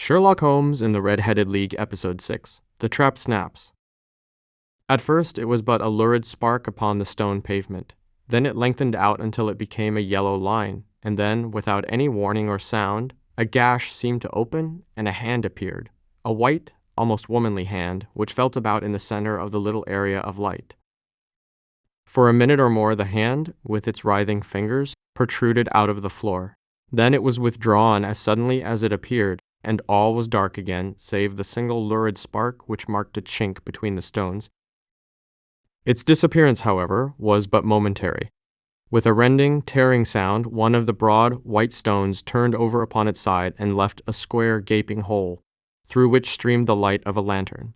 Sherlock Holmes in the Red-Headed League, Episode 6. The Trap Snaps. At first, it was but a lurid spark upon the stone pavement. Then it lengthened out until it became a yellow line, and then, without any warning or sound, a gash seemed to open, and a hand appeared, a white, almost womanly hand, which felt about in the center of the little area of light. For a minute or more the hand, with its writhing fingers, protruded out of the floor. Then it was withdrawn as suddenly as it appeared, and all was dark again, save the single lurid spark which marked a chink between the stones. Its disappearance, however, was but momentary. With a rending, tearing sound, one of the broad, white stones turned over upon its side and left a square, gaping hole, through which streamed the light of a lantern.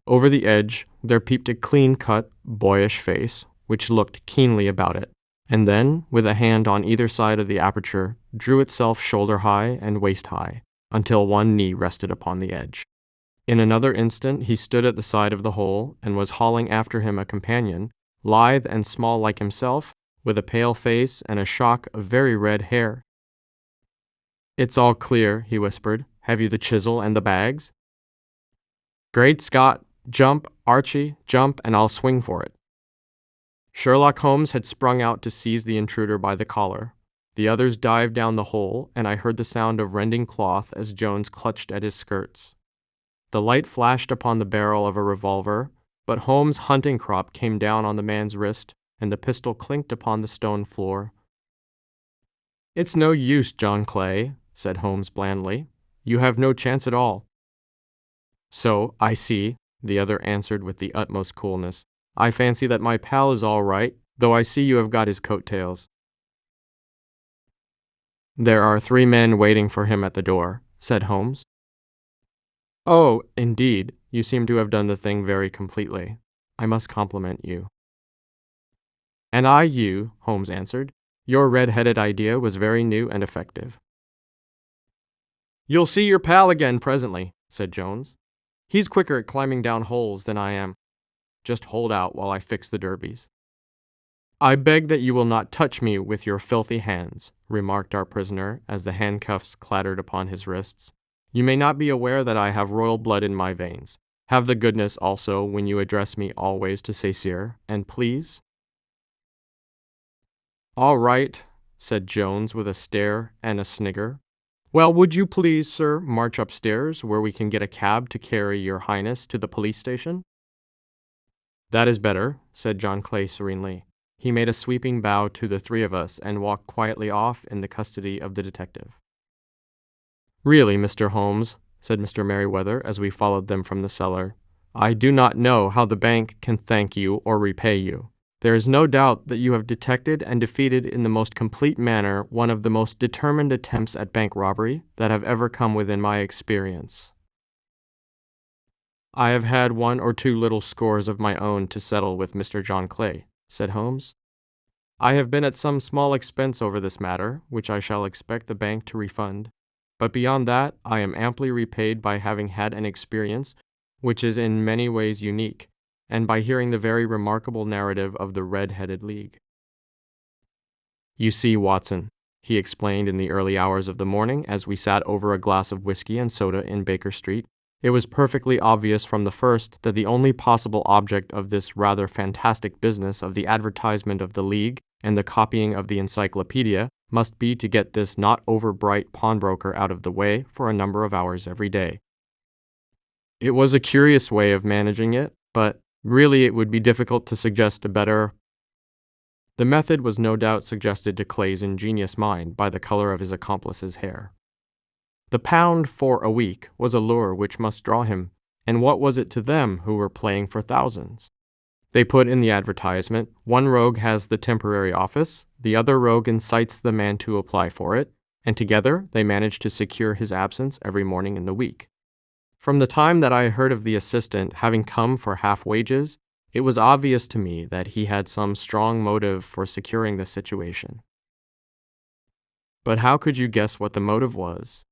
Over the edge, there peeped a clean-cut, boyish face, which looked keenly about it, and then, with a hand on either side of the aperture, drew itself shoulder-high and waist-high, until one knee rested upon the edge. In another instant he stood at the side of the hole, and was hauling after him a companion, lithe and small like himself, with a pale face and a shock of very red hair. "It's all clear," he whispered. "Have you the chisel and the bags?" "Great Scott! Jump, Archie, jump, and I'll swing for it." Sherlock Holmes had sprung out to seize the intruder by the collar. The others dived down the hole, and I heard the sound of rending cloth as Jones clutched at his skirts. The light flashed upon the barrel of a revolver, but Holmes' hunting crop came down on the man's wrist, and the pistol clinked upon the stone floor. "It's no use, John Clay," said Holmes blandly. "You have no chance at all." "So, I see," the other answered with the utmost coolness. "I fancy that my pal is all right, though I see you have got his coat-tails." "There are 3 men waiting for him at the door," said Holmes. "Oh, indeed, you seem to have done the thing very completely. I must compliment you." "And I you," Holmes answered. "Your red-headed idea was very new and effective." "You'll see your pal again presently," said Jones. "He's quicker at climbing down holes than I am. Just hold out while I fix the derbies." "I beg that you will not touch me with your filthy hands," remarked our prisoner as the handcuffs clattered upon his wrists. "You may not be aware that I have royal blood in my veins. Have the goodness also, when you address me, always to say sir, and please." "All right," said Jones with a stare and a snigger. "Well, would you please, sir, march upstairs where we can get a cab to carry your highness to the police station?" "That is better," said John Clay serenely. He made a sweeping bow to the 3 of us and walked quietly off in the custody of the detective. "Really, Mr. Holmes," said Mr. Merriweather as we followed them from the cellar, "I do not know how the bank can thank you or repay you. There is no doubt that you have detected and defeated in the most complete manner one of the most determined attempts at bank robbery that have ever come within my experience." "I have had 1 or 2 little scores of my own to settle with Mr. John Clay," said Holmes. "I have been at some small expense over this matter, which I shall expect the bank to refund. But beyond that, I am amply repaid by having had an experience which is in many ways unique, and by hearing the very remarkable narrative of the Red-Headed League. You see, Watson," he explained in the early hours of the morning as we sat over a glass of whiskey and soda in Baker Street, "it was perfectly obvious from the first that the only possible object of this rather fantastic business of the advertisement of the League and the copying of the encyclopedia must be to get this not over-bright pawnbroker out of the way for a number of hours every day. It was a curious way of managing it, but really it would be difficult to suggest a better. The method was no doubt suggested to Clay's ingenious mind by the color of his accomplice's hair. The £1 for a week was a lure which must draw him, and what was it to them who were playing for thousands? They put in the advertisement, one rogue has the temporary office, the other rogue incites the man to apply for it, and together they manage to secure his absence every morning in the week. From the time that I heard of the assistant having come for half wages, it was obvious to me that he had some strong motive for securing the situation. But how could you guess what the motive was?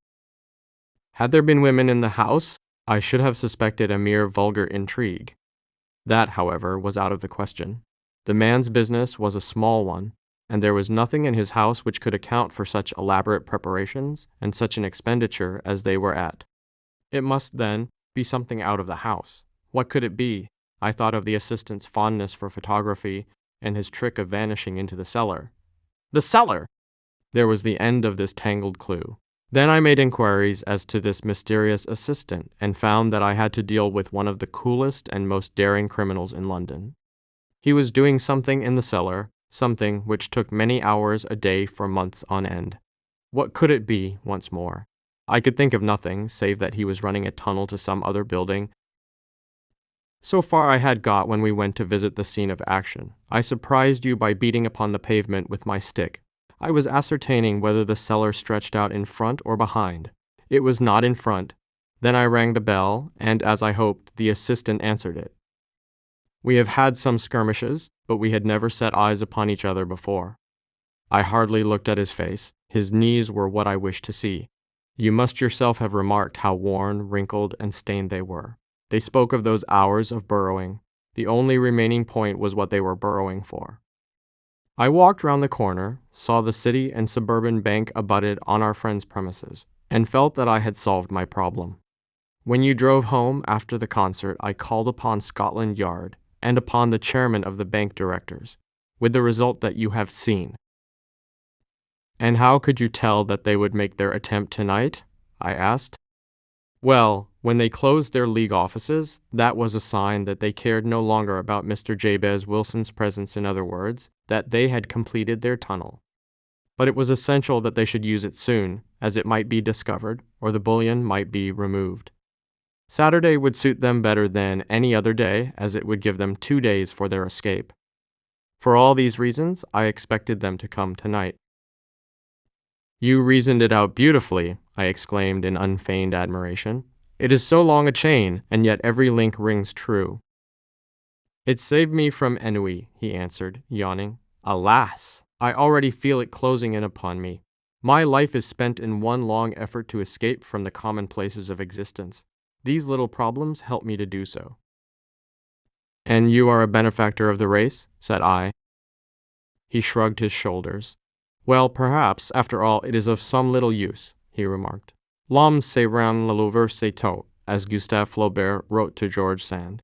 Had there been women in the house, I should have suspected a mere vulgar intrigue. That, however, was out of the question. The man's business was a small one, and there was nothing in his house which could account for such elaborate preparations and such an expenditure as they were at. It must, then, be something out of the house. What could it be? I thought of the assistant's fondness for photography and his trick of vanishing into the cellar. The cellar! There was the end of this tangled clue. Then I made inquiries as to this mysterious assistant and found that I had to deal with one of the coolest and most daring criminals in London. He was doing something in the cellar, something which took many hours a day for months on end. What could it be, once more? I could think of nothing, save that he was running a tunnel to some other building. So far I had got when we went to visit the scene of action. I surprised you by beating upon the pavement with my stick. I was ascertaining whether the cellar stretched out in front or behind. It was not in front. Then I rang the bell, and as I hoped, the assistant answered it. We have had some skirmishes, but we had never set eyes upon each other before. I hardly looked at his face. His knees were what I wished to see. You must yourself have remarked how worn, wrinkled, and stained they were. They spoke of those hours of burrowing. The only remaining point was what they were burrowing for. I walked round the corner, saw the City and Suburban Bank abutted on our friend's premises, and felt that I had solved my problem. When you drove home after the concert, I called upon Scotland Yard and upon the chairman of the bank directors, with the result that you have seen. And how could you tell that they would make their attempt tonight? I asked. Well, when they closed their league offices, that was a sign that they cared no longer about Mr. Jabez Wilson's presence, in other words, that they had completed their tunnel. But it was essential that they should use it soon, as it might be discovered, or the bullion might be removed. Saturday would suit them better than any other day, as it would give them 2 days for their escape. For all these reasons, I expected them to come tonight. You reasoned it out beautifully, I exclaimed in unfeigned admiration. It is so long a chain, and yet every link rings true. It saved me from ennui, he answered, yawning. Alas! I already feel it closing in upon me. My life is spent in one long effort to escape from the commonplaces of existence. These little problems help me to do so. And you are a benefactor of the race? Said I. He shrugged his shoulders. Well, perhaps, after all, it is of some little use, he remarked. L'homme c'est rien le lover c'est tout, as Gustave Flaubert wrote to George Sand.